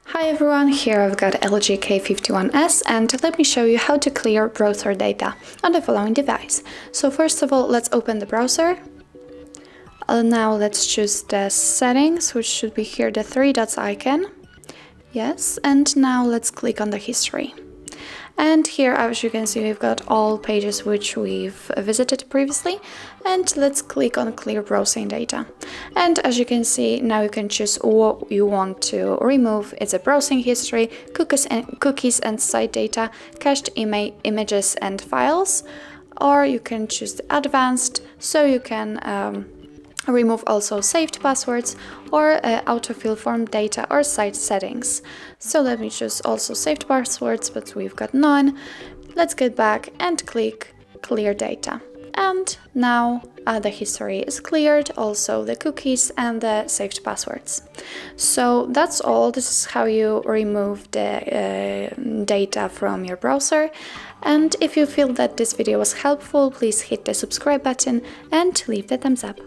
Hi everyone, here I've got LG K51s and let me show you how to clear browser data on the following device. So first of all, let's open the browser. Now let's choose the settings, which should be here, the three dots icon. Yes, and now let's click on the history. And here, as you can see, we've got all pages which we've visited previously, and let's click on clear browsing data. And as you can see, now you can choose what you want to remove. It's a browsing history, cookies and site data, cached images and files, or you can choose the advanced, so you can remove also saved passwords or autofill form data or site settings. So let me choose also saved passwords, but we've got none. Let's get back and click clear data. And now the history is cleared, also the cookies and the saved passwords. So that's all. This is how you remove the data from your browser. And if you feel that this video was helpful, please hit the subscribe button and leave the thumbs up.